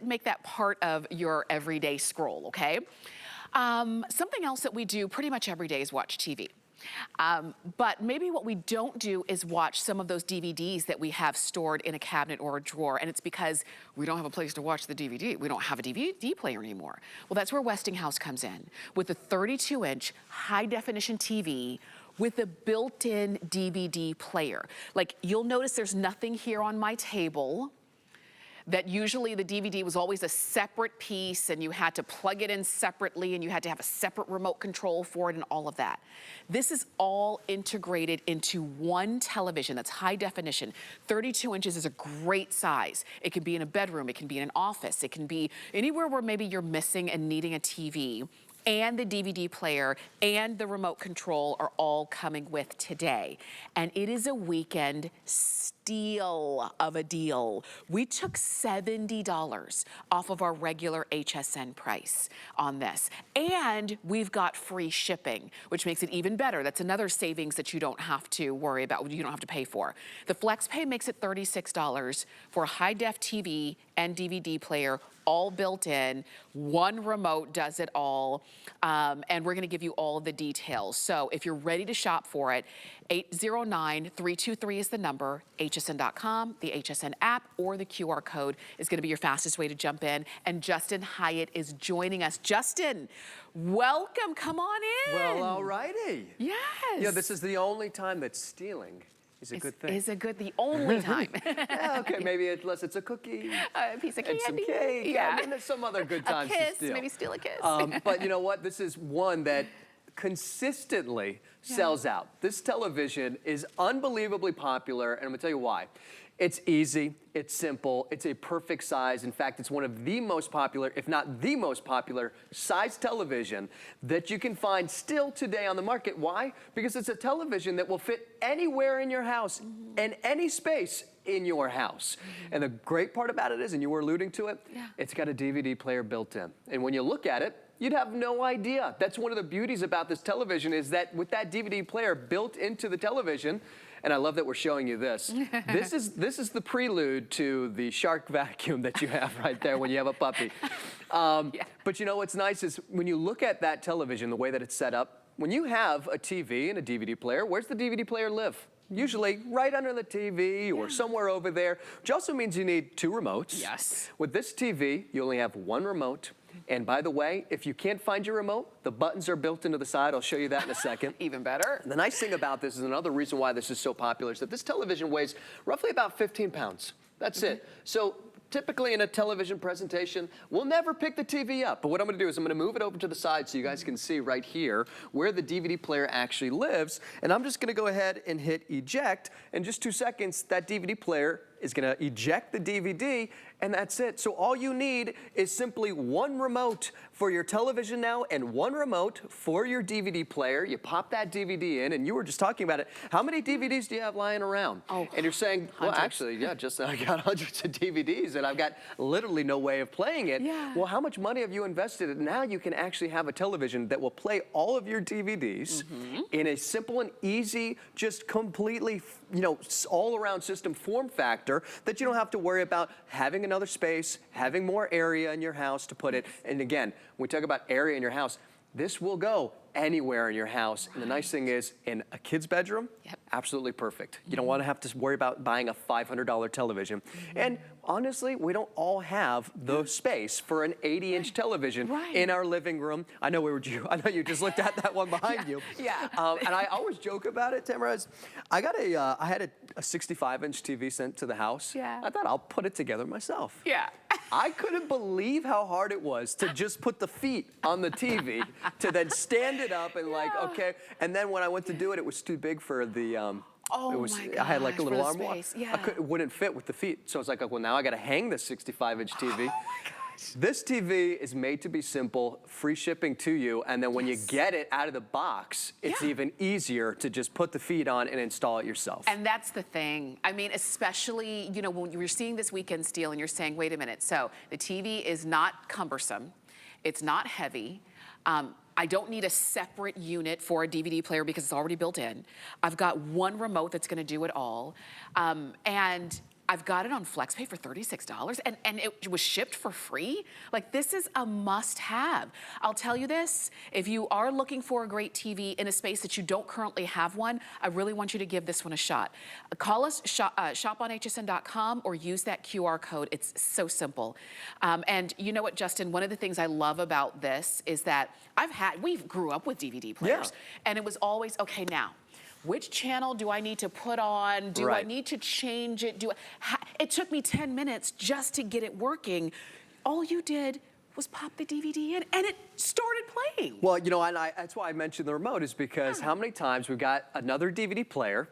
Make that part of your everyday scroll, okay? Something else that we do pretty much every day is watch TV. But maybe what we don't do is watch some of those DVDs that we have stored in a cabinet or a drawer, and it's because we don't have a place to watch the DVD. We don't have a DVD player anymore. Well, that's where Westinghouse comes in with a 32-inch high-definition TV with a built-in DVD player. Like, you'll notice there's nothing here on my table. That usually the DVD was always a separate piece and you had to plug it in separately and you had to have a separate remote control for it and all of that. This is all integrated into one television that's high definition. 32 inches is a great size. It can be in a bedroom, it can be in an office, it can be anywhere where maybe you're missing and needing a TV. And the DVD player and the remote control are all coming with today. And it is a weekend steal of a deal. We took $70 off of our regular HSN price on this. And we've got free shipping, which makes it even better. That's another savings that you don't have to worry about, you don't have to pay for. The FlexPay makes it $36 for a high-def TV and DVD player, all built in. One remote does it all. And we're gonna give you all the details. So if you're ready to shop for it, 809-323 is the number, hsn.com, the HSN app, or the QR code is gonna be your fastest way to jump in. And Justin Hyatt is joining us. Justin, welcome, come on in. Well, all righty. Yes. Yeah, this is the only time that stealing is a good thing. The only time. Yeah, okay, maybe unless it's a cookie. A piece of candy. And some cake. Yeah. I mean, there's some other good times a kiss, to steal. maybe steal a kiss. But you know what? This is one that consistently sells out. This television is unbelievably popular, and I'm gonna tell you why. It's easy, it's simple, it's a perfect size. In fact, it's one of the most popular, if not the most popular, size television that you can find still today on the market. Why? Because it's a television that will fit anywhere in your house and any space in your house. And the great part about it is, and you were alluding to it, it's got a DVD player built in. And when you look at it, you'd have no idea. That's one of the beauties about this television, is that with that DVD player built into the television, and I love that we're showing you this. This is the prelude to the shark vacuum that you have right there when you have a puppy. But you know what's nice is when you look at that television, the way that it's set up, when you have a TV and a DVD player, where's the DVD player live? Usually right under the TV or somewhere over there, which also means you need two remotes. Yes. With this TV, you only have one remote. And by the way, if you can't find your remote, the buttons are built into the side. I'll show you that in a second. Even better. And the nice thing about this is another reason why this is so popular is that this television weighs roughly about 15 pounds. That's it. So typically in a television presentation, we'll never pick the TV up. But what I'm gonna do is I'm gonna move it over to the side so you guys can see right here where the DVD player actually lives. And I'm just gonna go ahead and hit eject. In just 2 seconds, that DVD player is gonna eject the DVD, and that's it. So all you need is simply one remote for your television now and one remote for your DVD player. You pop that DVD in, and you were just talking about it. How many DVDs do you have lying around? Oh, and you're saying, well, hundreds. actually, yeah, just I got hundreds of DVDs, and I've got literally no way of playing it. Yeah. Well, how much money have you invested in? Now you can actually have a television that will play all of your DVDs in a simple and easy, just completely, you know, all-around system form factor that you don't have to worry about having another space, having more area in your house to put it. And again, when we talk about area in your house, this will go anywhere in your house. And the nice thing is, in a kid's bedroom, absolutely perfect. You don't want to have to worry about buying a $500 television. And honestly, we don't all have the space for an 80-inch television in our living room. I know I know you just looked at that one behind you. And I always joke about it, Tamara. I had a 65-inch TV sent to the house. I thought I'll put it together myself. I couldn't believe how hard it was to just put the feet on the TV to then stand it up and like, okay. And then when I went to do it, it was too big for the, I had like a little armoire. It wouldn't fit with the feet. So I was like, well, now I got to hang this 65-inch TV. This TV is made to be simple, free shipping to you, and then when you get it out of the box, it's even easier to just put the feet on and install it yourself. And that's the thing. I mean, especially, you know, when you're seeing this weekend steal and you're saying, wait a minute, so the TV is not cumbersome, it's not heavy, I don't need a separate unit for a DVD player because it's already built in. I've got one remote that's gonna do it all. And I've got it on FlexPay for $36 and it was shipped for free. Like, this is a must-have. I'll tell you this, if you are looking for a great TV in a space that you don't currently have one, I really want you to give this one a shot. Call us, shoponhsn.com, or use that QR code. It's so simple. And you know what, Justin, one of the things I love about this is that we grew up with DVD players, and it was always, okay, now, which channel do I need to put on? Do I need to change it? It took me 10 minutes just to get it working. All you did was pop the DVD in and it started playing. Well, you know, and that's why I mentioned the remote, is because how many times we've got another DVD player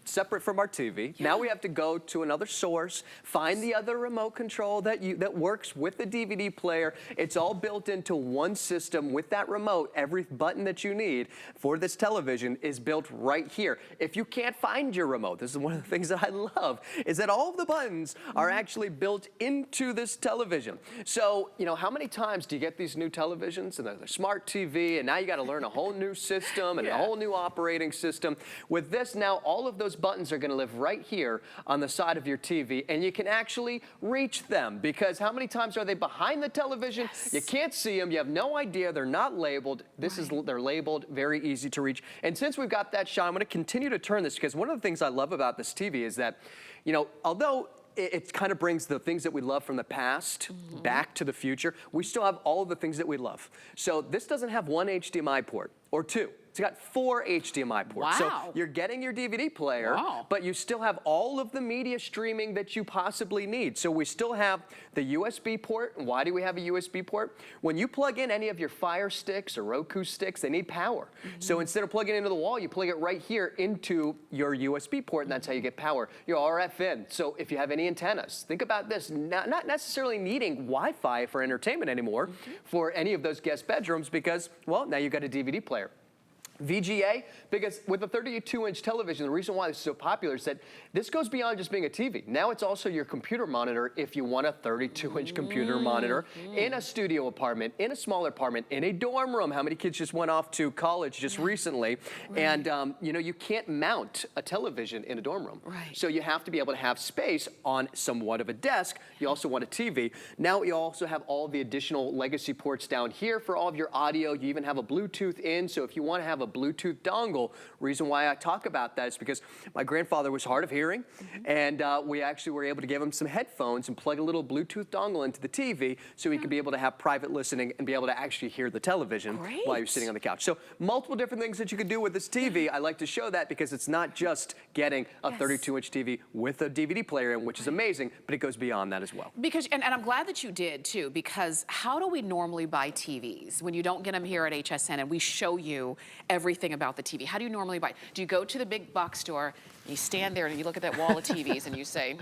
separate from our TV. Now we have to go to another source, find the other remote control that works with the DVD player. It's all built into one system with that remote. Every button that you need for this television is built right here. If you can't find your remote, this is one of the things that I love, is that all of the buttons are actually built into this television. So, you know, how many times do you get these new televisions and they're smart TV, and now you got to learn a whole new system and a whole new operating system. With this now, all of those buttons are going to live right here on the side of your TV, and you can actually reach them, because how many times are they behind the television? You can't see them. You have no idea. They're not labeled. They're labeled, very easy to reach. And since we've got that shot, I'm going to continue to turn this, because one of the things I love about this TV is that, you know, although it kind of brings the things that we love from the past back to the future, we still have all of the things that we love. So this doesn't have one HDMI port or two. It's got 4 HDMI ports. Wow. So you're getting your DVD player, but you still have all of the media streaming that you possibly need. So we still have the USB port. And why do we have a USB port? When you plug in any of your Fire sticks or Roku sticks, they need power. So instead of plugging it into the wall, you plug it right here into your USB port, and that's how you get power. Your RF in. So if you have any antennas, think about this, not necessarily needing Wi-Fi for entertainment anymore for any of those guest bedrooms, because, well, now you've got a DVD player. VGA, because with a 32-inch television, the reason why this is so popular is that this goes beyond just being a TV. Now it's also your computer monitor if you want a 32-inch computer monitor in a studio apartment, in a smaller apartment, in a dorm room. How many kids just went off to college just recently? And, you know, you can't mount a television in a dorm room. So you have to be able to have space on somewhat of a desk. You also want a TV. Now you also have all the additional legacy ports down here for all of your audio. You even have a Bluetooth in, so if you want to have a Bluetooth dongle. Reason why I talk about that is because my grandfather was hard of hearing, and we actually were able to give him some headphones and plug a little Bluetooth dongle into the TV so he could be able to have private listening and be able to actually hear the television while you're sitting on the couch. So multiple different things that you can do with this TV. I like to show that because it's not just getting a 32-inch TV with a DVD player in, which is amazing, but it goes beyond that as well. Because, and I'm glad that you did too, because how do we normally buy TVs when you don't get them here at HSN and we show you everything about the TV? How do you normally buy? Do you go to the big box store, you stand there and you look at that wall of TVs and you say,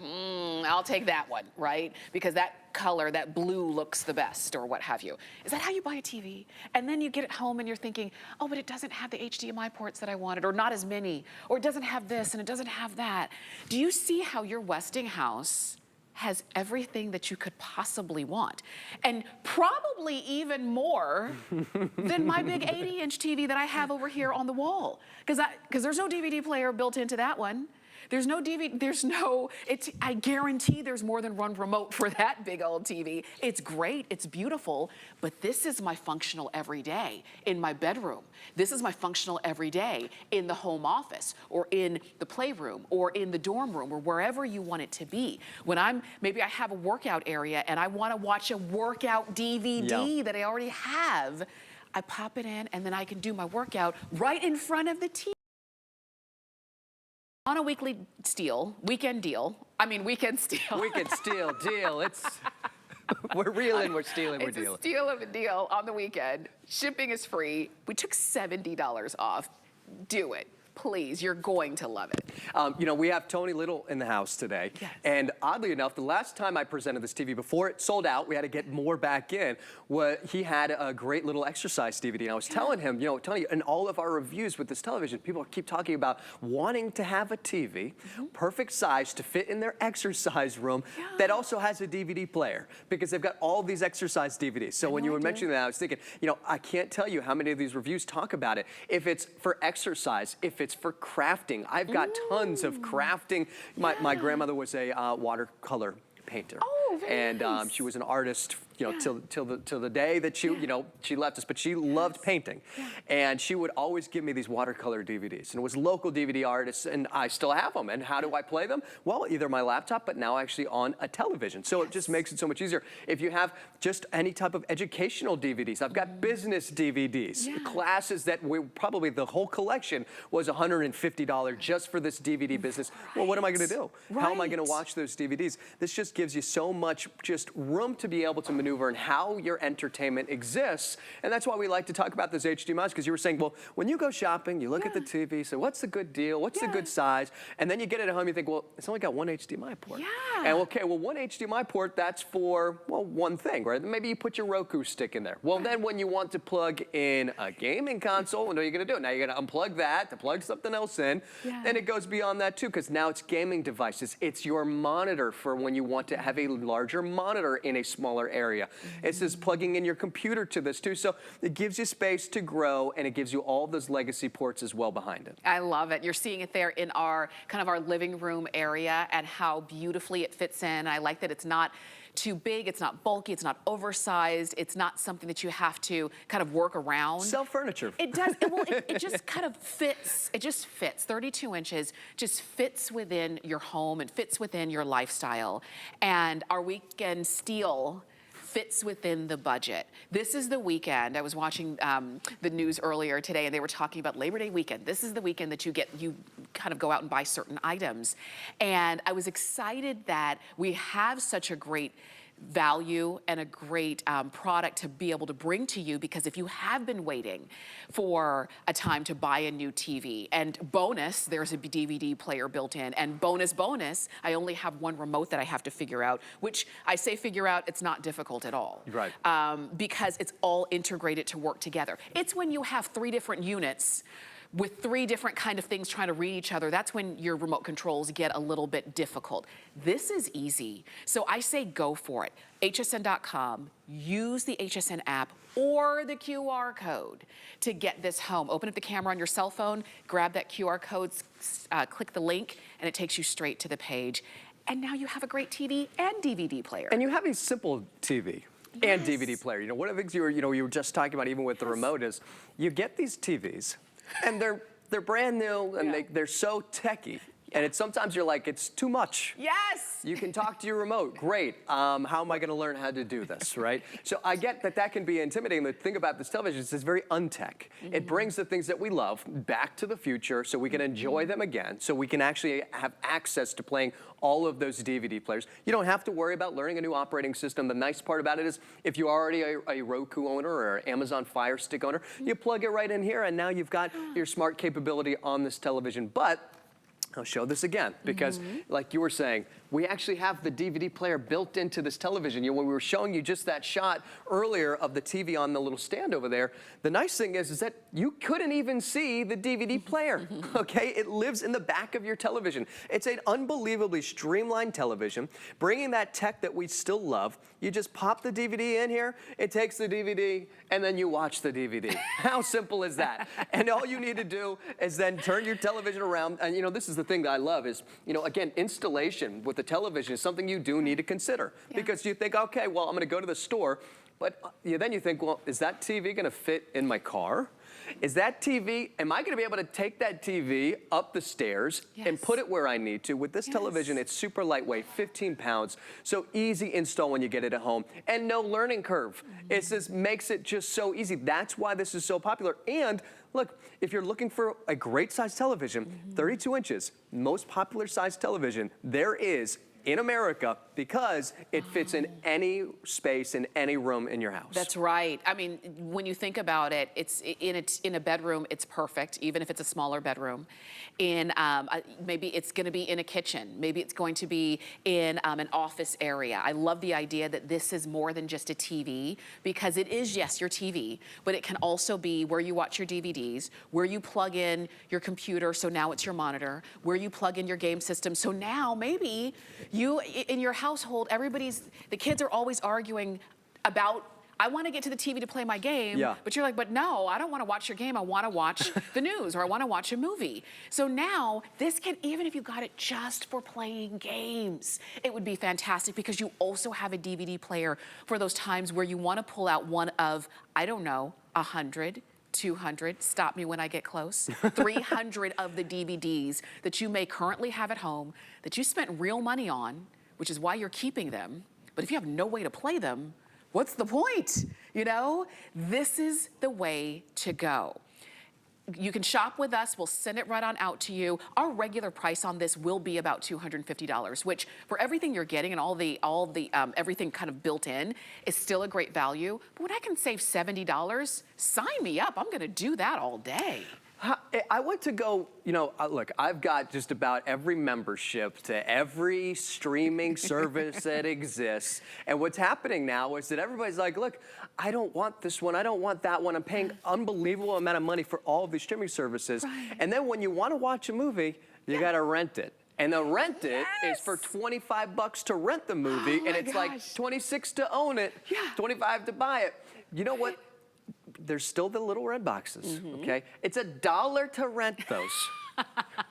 I'll take that one, right? Because that color, that blue looks the best, or what have you. Is that how you buy a TV? And then you get it home and you're thinking, oh, but it doesn't have the HDMI ports that I wanted, or not as many, or it doesn't have this and it doesn't have that. Do you see how your Westinghouse has everything that you could possibly want, and probably even more than my big 80-inch TV that I have over here on the wall, because there's no DVD player built into that one. There's no DVD, I guarantee there's more than one remote for that big old TV. It's great, it's beautiful, but this is my functional everyday in my bedroom. This is my functional everyday in the home office, or in the playroom, or in the dorm room, or wherever you want it to be. When maybe I have a workout area and I want to watch a workout DVD that I already have, I pop it in and then I can do my workout right in front of the TV. On a weekend steal. Weekend steal deal. We're reeling, we're stealing, we're dealing. It's a steal of a deal on the weekend. Shipping is free. We took $70 off. Do it. Please, you're going to love it. You know, we have Tony Little in the house today. And oddly enough, the last time I presented this TV, before it sold out, we had to get more back in, he had a great little exercise DVD. And I was telling him, you know, Tony, in all of our reviews with this television, people keep talking about wanting to have a TV, perfect size to fit in their exercise room, that also has a DVD player, because they've got all these exercise DVDs. So when you were mentioning that, I was thinking, you know, I can't tell you how many of these reviews talk about it. If it's for exercise, if It's for crafting. I've got tons of crafting. My grandmother was a watercolor painter. Oh, very nice. She was an artist, till the day that she, she left us. But she loved painting, and she would always give me these watercolor DVDs. And it was local DVD artists, and I still have them. And how do I play them? Well, either my laptop, but now actually on a television. So it just makes it so much easier. If you have just any type of educational DVDs, I've got business DVDs, classes that probably the whole collection was $150 just for this DVD business. Well, what am I going to do? How am I going to watch those DVDs? This just gives you so much just room to be able to maneuver and how your entertainment exists. And that's why we like to talk about those HDMIs, because you were saying, well, when you go shopping, you look at the TV, so what's the good deal? What's the good size? And then you get it at home, you think, well, it's only got one HDMI port. And okay, well, one HDMI port, that's for, well, one thing, right? Maybe you put your Roku stick in there. Well, then when you want to plug in a gaming console, what are you going to do? Now you're going to unplug that to plug something else in. And it goes beyond that too, because now it's gaming devices. It's your monitor for when you want to have a larger monitor in a smaller area. It's just plugging in your computer to this too. So it gives you space to grow, and it gives you all those legacy ports as well behind it. I love it. You're seeing it there in our kind of our living room area and how beautifully it fits in. I like that it's not too big, it's not bulky, it's not oversized, it's not something that you have to kind of work around. Sell furniture. It does, it just kind of fits, it just fits. 32 inches just fits within your home and fits within your lifestyle. And our weekend steal fits within the budget. This is the weekend. I was watching the news earlier today, and they were talking about Labor Day weekend. This is the weekend that you kind of go out and buy certain items. And I was excited that we have such a great value and a great product to be able to bring to you, because if you have been waiting for a time to buy a new TV, and bonus, there's a DVD player built in, and bonus, I only have one remote that I have to figure out, which I say figure out, it's not difficult at all. Right. Because it's all integrated to work together. It's when you have 3 different units with 3 different kind of things trying to read each other, that's when your remote controls get a little bit difficult. This is easy. So I say go for it. hsn.com, use the HSN app or the QR code to get this home. Open up the camera on your cell phone, grab that QR code, click the link, and it takes you straight to the page. And now you have a great TV and DVD player. And you have a simple TV. And DVD player. One of the things you were just talking about, even with the remote, is you get these TVs, and they're brand new, and they're so techy. And it's sometimes you're like, it's too much. Yes. You can talk to your remote. Great. How am I going to learn how to do this, right? So I get that can be intimidating. The thing about this television is it's very untech. It brings the things that we love back to the future so we can enjoy them again, so we can actually have access to playing all of those DVD players. You don't have to worry about learning a new operating system. The nice part about it is if you're already a Roku owner or an Amazon Fire Stick owner, you plug it right in here, and now you've got your smart capability on this television. But I'll show this again, because like you were saying, we actually have the DVD player built into this television. When we were showing you just that shot earlier of the TV on the little stand over there, the nice thing is that you couldn't even see the DVD player, okay? It lives in the back of your television. It's an unbelievably streamlined television, bringing that tech that we still love. You just pop the DVD in here, it takes the DVD, and then you watch the DVD. How simple is that? And all you need to do is then turn your television around, and this is the thing that I love is, again, installation with the television is something you do need to consider, because you think, okay, well, I'm going to go to the store, but then you think, well, is that TV going to fit in my car? Is that TV, am I going to be able to take that TV up the stairs and put it where I need to? With this television, it's super lightweight, 15 pounds, so easy install when you get it at home, and no learning curve. It just makes it just so easy. That's why this is so popular. And look, if you're looking for a great size television, 32 inches, most popular size television there is in America, because it fits in any space, in any room in your house. That's right. I mean, when you think about it, it's in a bedroom, it's perfect, even if it's a smaller bedroom. In maybe it's going to be in a kitchen. Maybe it's going to be in an office area. I love the idea that this is more than just a TV, because it is, yes, your TV, but it can also be where you watch your DVDs, where you plug in your computer, so now it's your monitor, where you plug in your game system, so now maybe you, in your household, the kids are always arguing about I want to get to the TV to play my game, Yeah. but you're like, but no, I don't want to watch your game. I want to watch the news or I want to watch a movie. So now this can, even if you got it just for playing games, it would be fantastic because you also have a DVD player for those times where you want to pull out one of, I don't know, 100, 200, stop me when I get close, 300 of the DVDs that you may currently have at home that you spent real money on, which is why you're keeping them. But if you have no way to play them, what's the point? You know, this is the way to go. You can shop with us. We'll send it right on out to you. Our regular price on this will be about $250, which for everything you're getting and all the everything kind of built in is still a great value. But when I can save $70, sign me up. I'm going to do that all day. I want to go, you know, look, I've got just about every membership to every streaming service that exists. And what's happening now is that everybody's like, look, I don't want this one. I don't want that one. I'm paying unbelievable amount of money for all of these streaming services. Right. And then when you want to watch a movie, you got to rent it. And the rent it is for $25 to rent the movie. And it's like $26 to own it, $25 to buy it. You know what? There's still the little red boxes, okay? It's $1 to rent those,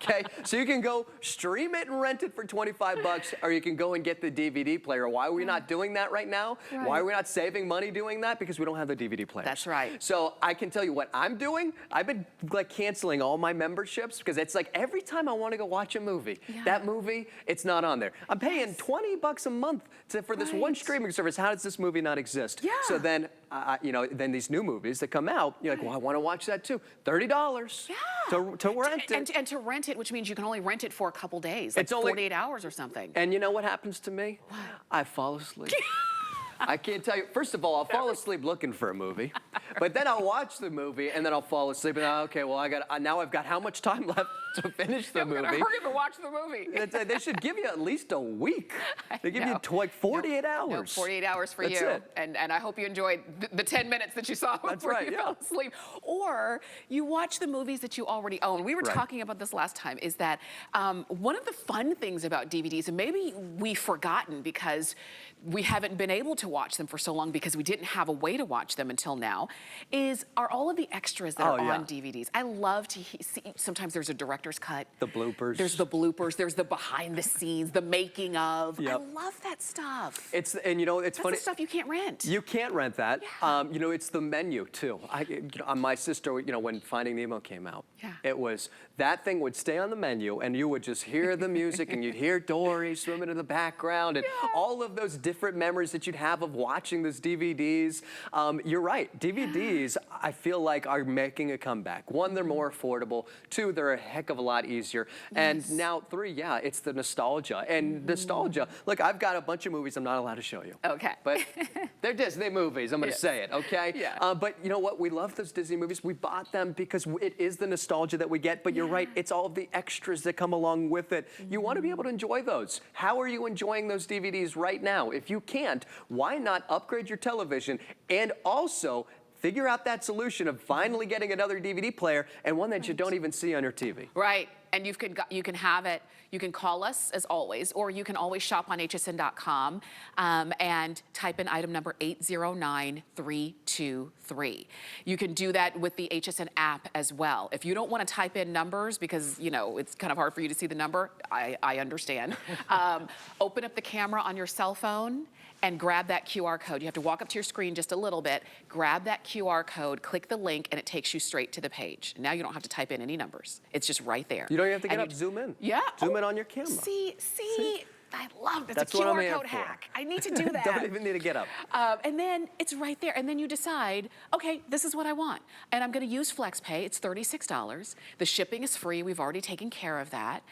okay? So you can go stream it and rent it for $25, or you can go and get the DVD player. Why are we not doing that right now? Right. Why are we not saving money doing that? Because we don't have the DVD player. That's right. So I can tell you what I'm doing. I've been like canceling all my memberships because it's like every time I want to go watch a movie, that movie, it's not on there. I'm paying $20 a month for this one streaming service. How does this movie not exist? Yeah. So then, you know, then these new movies that come out, you're like, well, I want to watch that too. $30 to rent it. And to rent it, which means you can only rent it for a couple days, like It's only 48 hours or something. And you know what happens to me? What? I fall asleep. I can't tell you. First of all, I'll fall asleep looking for a movie, but then I'll watch the movie and then I'll fall asleep. And okay, well, now I've got how much time left to finish the movie? Hurry up and watch the movie. They should give you at least a week. They give you like 48 hours. No, 48 hours for That's you. it. And I hope you enjoyed the 10 minutes that you saw before you fell asleep. Or you watch the movies that you already own. We were talking about this last time, is that one of the fun things about DVDs, and maybe we've forgotten because we haven't been able to watch them for so long because we didn't have a way to watch them until now, are all of the extras that are on DVDs. I love to see, sometimes there's a director's cut. The bloopers. There's the bloopers, there's the behind the scenes, the making of. I love that stuff. And you know, it's funny. That's the stuff you can't rent. You can't rent that. You know, it's the menu too. My sister, you know, when Finding Nemo came out, it was, that thing would stay on the menu and you would just hear the music and you'd hear Dory swimming in the background and all of those different memories that you'd have of watching those DVDs. You're right, DVDs, I feel like are making a comeback. One, they're more affordable. Two, they're a heck of a lot easier. And now three, it's the nostalgia. And nostalgia, look, I've got a bunch of movies I'm not allowed to show you. Okay. But they're Disney movies, I'm gonna say it, okay? But you know what, we love those Disney movies. We bought them because it is the nostalgia that we get, but you're right, it's all of the extras that come along with it. You wanna be able to enjoy those. How are you enjoying those DVDs right now? If you can't, why not upgrade your television and also figure out that solution of finally getting another DVD player and one that you don't even see on your TV. Right, and you can have it, you can call us as always, or you can always shop on hsn.com and type in item number 809323. You can do that with the HSN app as well. If you don't want to type in numbers because, you know, it's kind of hard for you to see the number, I understand. Open up the camera on your cell phone and grab that QR code. You have to walk up to your screen just a little bit, grab that QR code, click the link, and it takes you straight to the page. Now you don't have to type in any numbers. It's just right there. You don't even have to get up, zoom in. Zoom in on your camera. See? I love that. That's it's a what I'm QR here code for. hack. I need to do that. Don't even need to get up. And then it's right there. And then you decide, okay, this is what I want. And I'm going to use FlexPay. It's $36. The shipping is free. We've already taken care of that.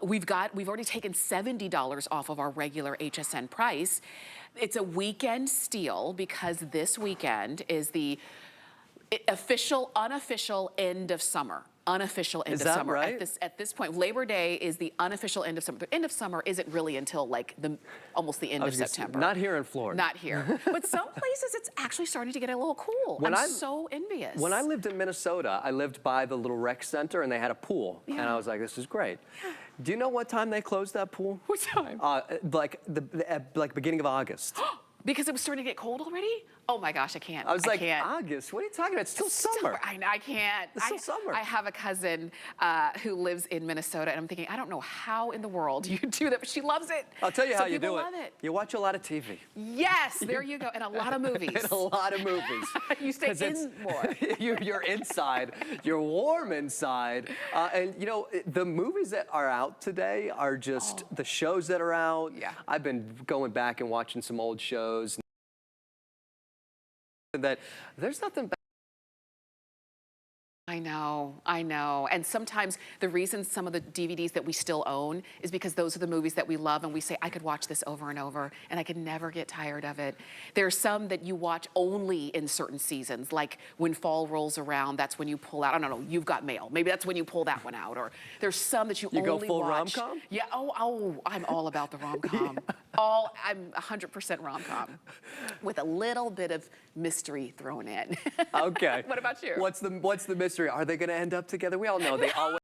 We've already taken $70 off of our regular HSN price. It's a weekend steal because this weekend is the unofficial end of summer. Unofficial end of summer. Right? At this point, Labor Day is the unofficial end of summer. The end of summer isn't really until like almost the end of September. Not here in Florida. Not here. But some places it's actually starting to get a little cool. I'm so envious. When I lived in Minnesota, I lived by the little rec center and they had a pool. And I was like, this is great. Do you know what time they closed that pool? What time? Like beginning of August. Because it was starting to get cold already? Oh my gosh, I can't. I was like, can't. August, what are you talking about? It's still summer. I can't. It's still summer. I have a cousin who lives in Minnesota, and I'm thinking, I don't know how in the world you do that, but she loves it. I'll tell you So how you people do love it. You watch a lot of TV. Yes, there you go, and a lot of movies. And a lot of movies. You stay 'Cause in more. You're inside. You're warm inside. And you know, the movies that are out today are just the shows that are out. Yeah. I've been going back and watching some old shows. That there's nothing. I know. And sometimes the reason some of the DVDs that we still own is because those are the movies that we love and we say, I could watch this over and over and I could never get tired of it. There are some that you watch only in certain seasons, like when fall rolls around, that's when you pull out, I don't know, You've Got Mail. Maybe that's when you pull that one out. Or there's some that you only go full watch. rom-com? Yeah, I'm all about the rom-com. I'm 100% rom-com with a little bit of mystery thrown in. Okay. What about you? What's the mystery? Are they going to end up together? We all know they always